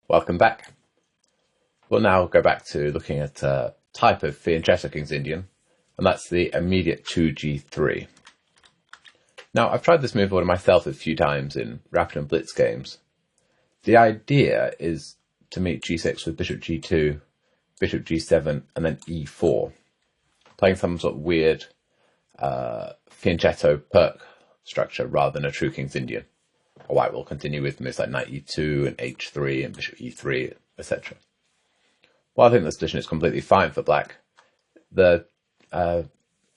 Welcome back. We'll now go back to looking at a type of Fianchetto King's Indian, and that's the immediate 2g3. Now, I've tried this move order myself a few times in Rapid and Blitz games. The idea is to meet g6 with bishop g2, bishop g7, and then e4, playing some sort of weird Fianchetto perk structure rather than a true King's Indian. White will continue with moves like knight e2 and h3 and bishop e3, etc. While I think this position is completely fine for black, the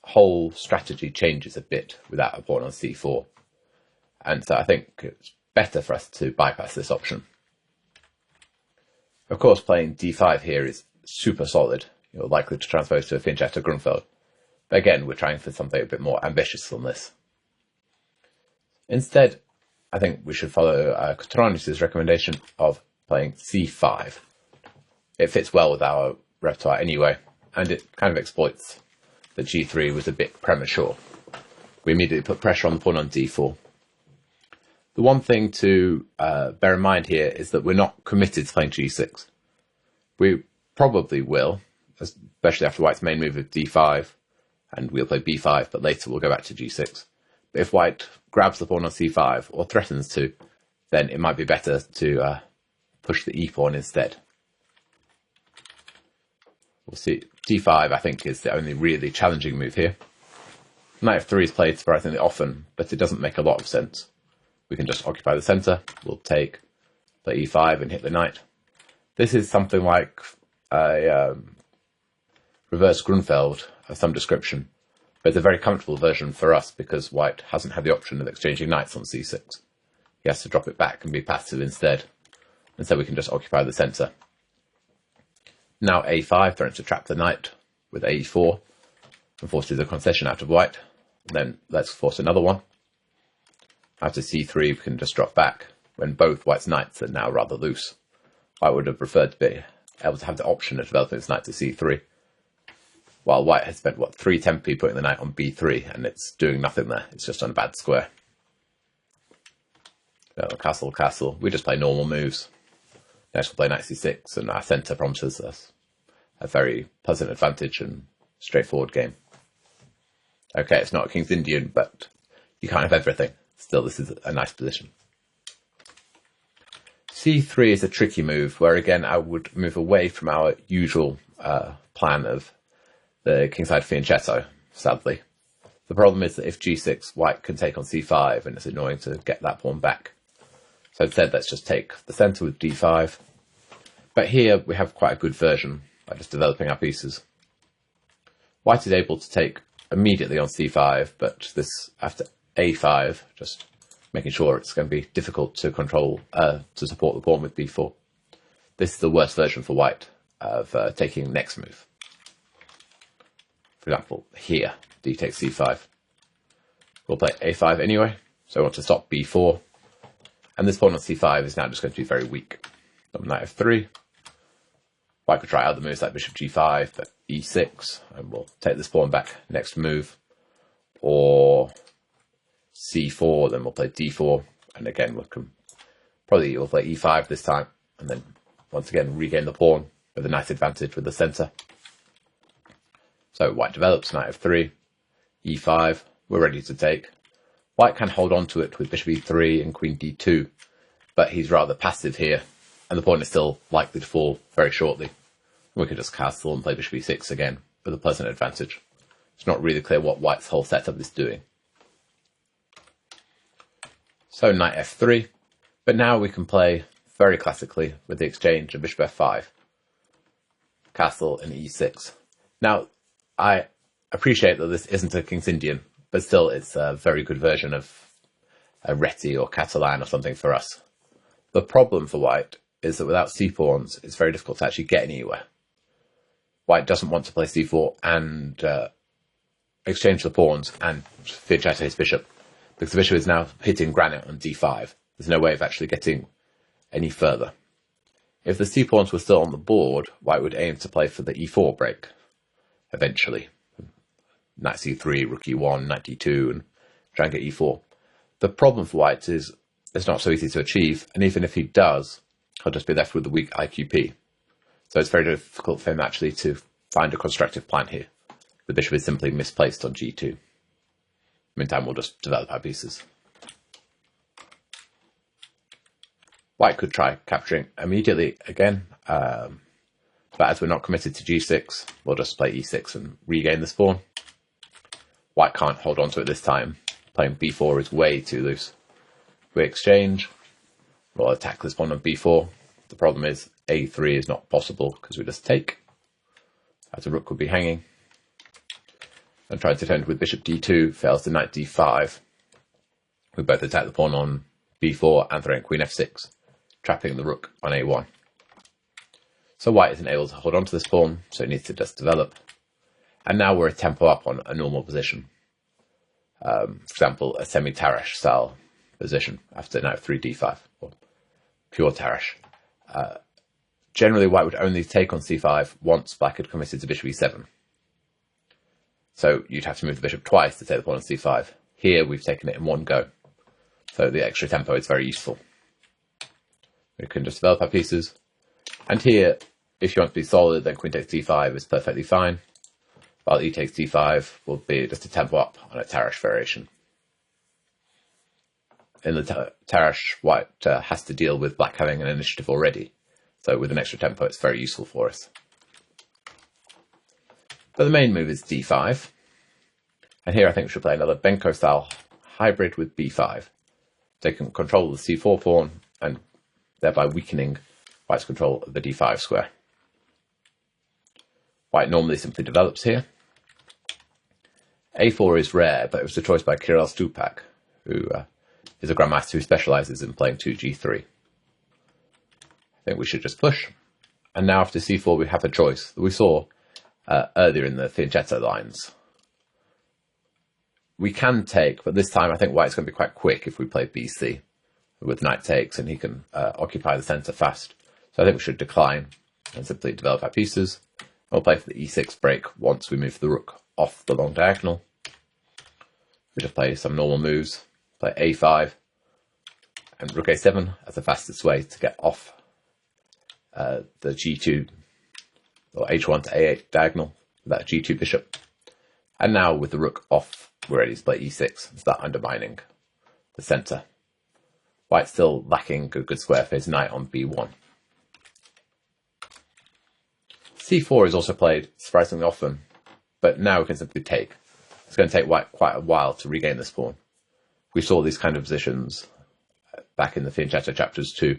whole strategy changes a bit without a pawn on c4. And so I think it's better for us to bypass this option. Of course, playing d5 here is super solid. You're likely to transpose to a Fianchetto Grunfeld. But again, we're trying for something a bit more ambitious than this. Instead, I think we should follow Cotronis' recommendation of playing c5. It fits well with our repertoire anyway, and it kind of exploits that g3 was a bit premature. We immediately put pressure on the pawn on d4. The one thing to bear in mind here is that we're not committed to playing g6. We probably will, especially after white's main move of d5, and we'll play b5, but later we'll go back to g6. But if white grabs the pawn on c5, or threatens to, then it might be better to push the e-pawn instead. We'll see. d5, I think, is the only really challenging move here. Knight f3 is played surprisingly often, but it doesn't make a lot of sense. We can just occupy the centre, we'll play e5 and hit the knight. This is something like a reverse Grunfeld of some description, but it's a very comfortable version for us because white hasn't had the option of exchanging knights on c6. He has to drop it back and be passive instead, and so we can just occupy the centre. Now a5 threatens to trap the knight with a4 and forces a concession out of white. And then let's force another one. After c3 we can just drop back when both white's knights are now rather loose. White would have preferred to be able to have the option of developing its knight to c3, while white has spent, 3 tempi putting the knight on b3, and it's doing nothing there. It's just on a bad square. So, castle, castle. We just play normal moves. Next we'll play knight c6, and our centre promises us a very pleasant advantage and straightforward game. Okay, it's not a King's Indian, but you can't have everything. Still, this is a nice position. c3 is a tricky move, where again I would move away from our usual plan of the kingside Fianchetto, sadly. The problem is that if g6, white can take on c5, and it's annoying to get that pawn back. So instead, let's just take the centre with d5. But here we have quite a good version by just developing our pieces. White is able to take immediately on c5, but this after a5, just making sure it's going to be difficult to control, to support the pawn with b4. This is the worst version for white of taking next move. For example, here, d takes c5. We'll play a5 anyway, so I want to stop b4. And this pawn on c5 is now just going to be very weak. Knight f3. White could try other moves like bishop g5, but e6, and we'll take this pawn back next move. Or c4, then we'll play d4, and again we'll play e5 this time, and then once again regain the pawn with a nice advantage with the centre. So white develops knight f3, e5, we're ready to take. White can hold on to it with bishop e3 and queen d2, but he's rather passive here, and the pawn is still likely to fall very shortly. We could just castle and play bishop e6 again with a pleasant advantage. It's not really clear what white's whole setup is doing. So knight f3, but now we can play very classically with the exchange of bishop f5, castle and e6. Now, I appreciate that this isn't a King's Indian, but still it's a very good version of a Reti or Catalan or something for us. The problem for white is that without c-pawns, it's very difficult to actually get anywhere. White doesn't want to play c4 and exchange the pawns and Fianchetto his bishop, because the bishop is now hitting granite on d5. There's no way of actually getting any further. If the c-pawns were still on the board, white would aim to play for the e4 break, eventually. Knight c3, rook e1, knight d2, and try and get e4. The problem for white is it's not so easy to achieve, and even if he does, he'll just be left with the weak IQP. So it's very difficult for him actually to find a constructive plan here. The bishop is simply misplaced on g2. Meantime, we'll just develop our pieces. White could try capturing immediately again, but as we're not committed to g6, we'll just play e6 and regain the pawn. White can't hold on to it this time. Playing b4 is way too loose. We exchange. We'll attack this pawn on b4. The problem is a3 is not possible because we just take, as the rook would be hanging. And try to defend with bishop d2, fails to knight d5. We both attack the pawn on b4 and throwing queen f6, trapping the rook on a1. So white isn't able to hold on to this pawn, so it needs to just develop. And now we're a tempo up on a normal position. For example, a semi-Tarrasch style position after knight 3 d5, or pure Tarrasch. Generally, white would only take on c5 once black had committed to bishop e7. So you'd have to move the bishop twice to take the pawn on c5. Here, we've taken it in one go. So the extra tempo is very useful. We can just develop our pieces. And here, if you want to be solid, then queen takes d5 is perfectly fine. While e takes d5 will be just a tempo up on a Tarrasch variation. In the Tarrasch, white has to deal with black having an initiative already. So with an extra tempo, it's very useful for us. But the main move is d5. And here I think we should play another Benko-style hybrid with b5. Taking control of the c4 pawn and thereby weakening white's control of the d5 square. White normally simply develops here. a4 is rare, but it was a choice by Kirill Stupak, who is a grandmaster who specializes in playing 2g3. I think we should just push. And now after c4 we have a choice that we saw earlier in the Fianchetto lines. We can take, but this time I think white's going to be quite quick if we play bc with knight takes, and he can occupy the centre fast. So I think we should decline and simply develop our pieces. We'll play for the e6 break once we move the rook off the long diagonal. We just play some normal moves, play a5 and rook a7 as the fastest way to get off the g2 or h1 to a8 diagonal with that g2 bishop. And now with the rook off, we're ready to play e6 and start undermining the centre. White's still lacking a good square for his knight on b1. c4 is also played surprisingly often, but now we can simply take. It's going to take white quite a while to regain this pawn. We saw these kind of positions back in the Fianchetto chapters too,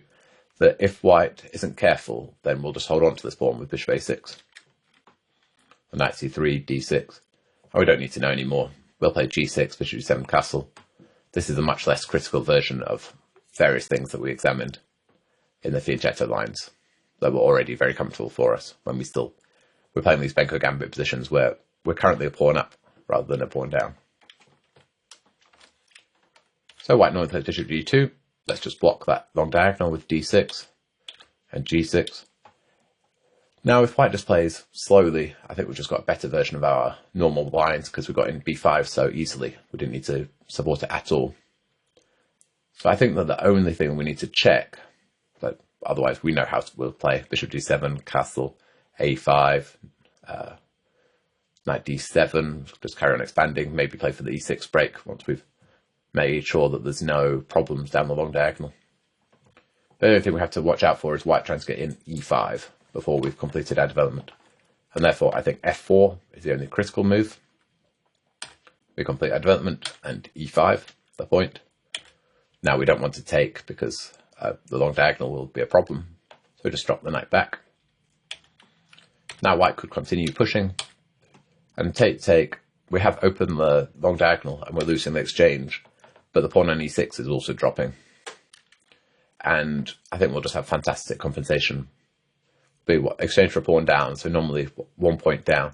that if white isn't careful, then we'll just hold on to this pawn with bishop a6. Knight c3, d6. Oh, we don't need to know anymore. We'll play g6, bishop g7 castle. This is a much less critical version of various things that we examined in the Fianchetto lines that were already very comfortable for us when we're playing these Benko gambit positions where we're currently a pawn up rather than a pawn down. So white normally plays bishop g2. Let's just block that long diagonal with d6 and g6. Now if white just plays slowly, I think we've just got a better version of our normal blinds because we got in b5 so easily. We didn't need to support it at all. So I think that the only thing we need to check, but otherwise we know how we'll play bishop d7, castle, a5, knight d7, just carry on expanding, maybe play for the e6 break once we've made sure that there's no problems down the long diagonal. The only thing we have to watch out for is white trying to get in e5 before we've completed our development. And therefore I think f4 is the only critical move. We complete our development and e5, the point. Now we don't want to take because the long diagonal will be a problem. So we just drop the knight back. Now white could continue pushing and take. We have opened the long diagonal and we're losing the exchange, but the pawn on e6 is also dropping. And I think we'll just have fantastic compensation. We exchange for a pawn down, so normally 1 point down,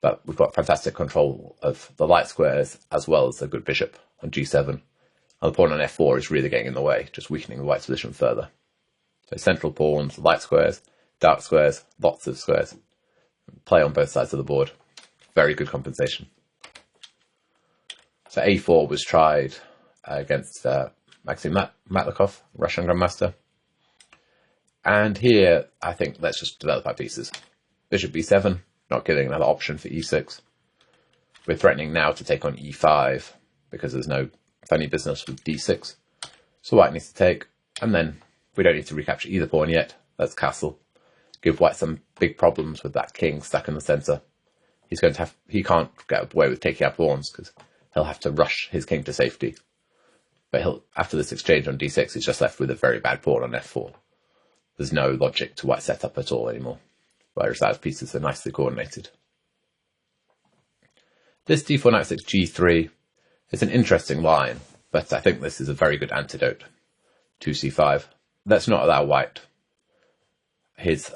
but we've got fantastic control of the light squares as well as a good bishop on g7. And the pawn on f4 is really getting in the way, just weakening the white's position further. So central pawns, light squares, dark squares, lots of squares. Play on both sides of the board. Very good compensation. So a4 was tried against Maxim Matlikov, Russian grandmaster. And here, I think, let's just develop our pieces. Bishop b7, not giving another option for e6. We're threatening now to take on e5, because there's no funny business with d6. So white needs to take, and then we don't need to recapture either pawn yet. Let's castle. Give white some big problems with that king stuck in the center. He can't get away with taking out pawns, because he'll have to rush his king to safety. But after this exchange on d6, he's just left with a very bad pawn on f4. There's no logic to white setup at all anymore, whereas those pieces are nicely coordinated. This d4 knight 6 g3 is an interesting line, but I think this is a very good antidote to c5. Let's not allow white his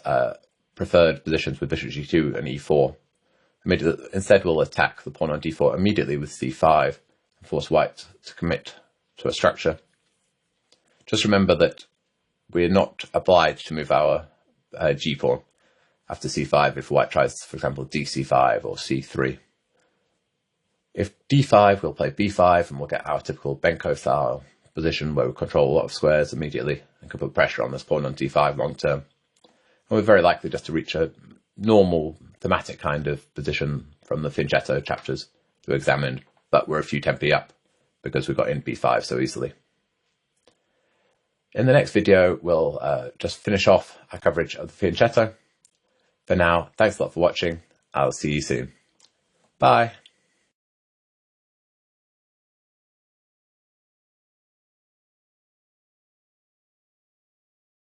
preferred positions with bishop g2 and e4. Instead, we'll attack the pawn on d4 immediately with c5 and force white to commit to a structure. Just remember that we're not obliged to move our g-pawn after c5 if white tries, for example, dc5 or c3. If d5, we'll play b5 and we'll get our typical Benko style position where we control a lot of squares immediately and can put pressure on this pawn on d5 long term. And we're very likely just to reach a normal thematic kind of position from the Fianchetto chapters that we examined, but we're a few tempi up because we got in b5 so easily. In the next video, we'll just finish off our coverage of the Fianchetto. For now, thanks a lot for watching. I'll see you soon. Bye.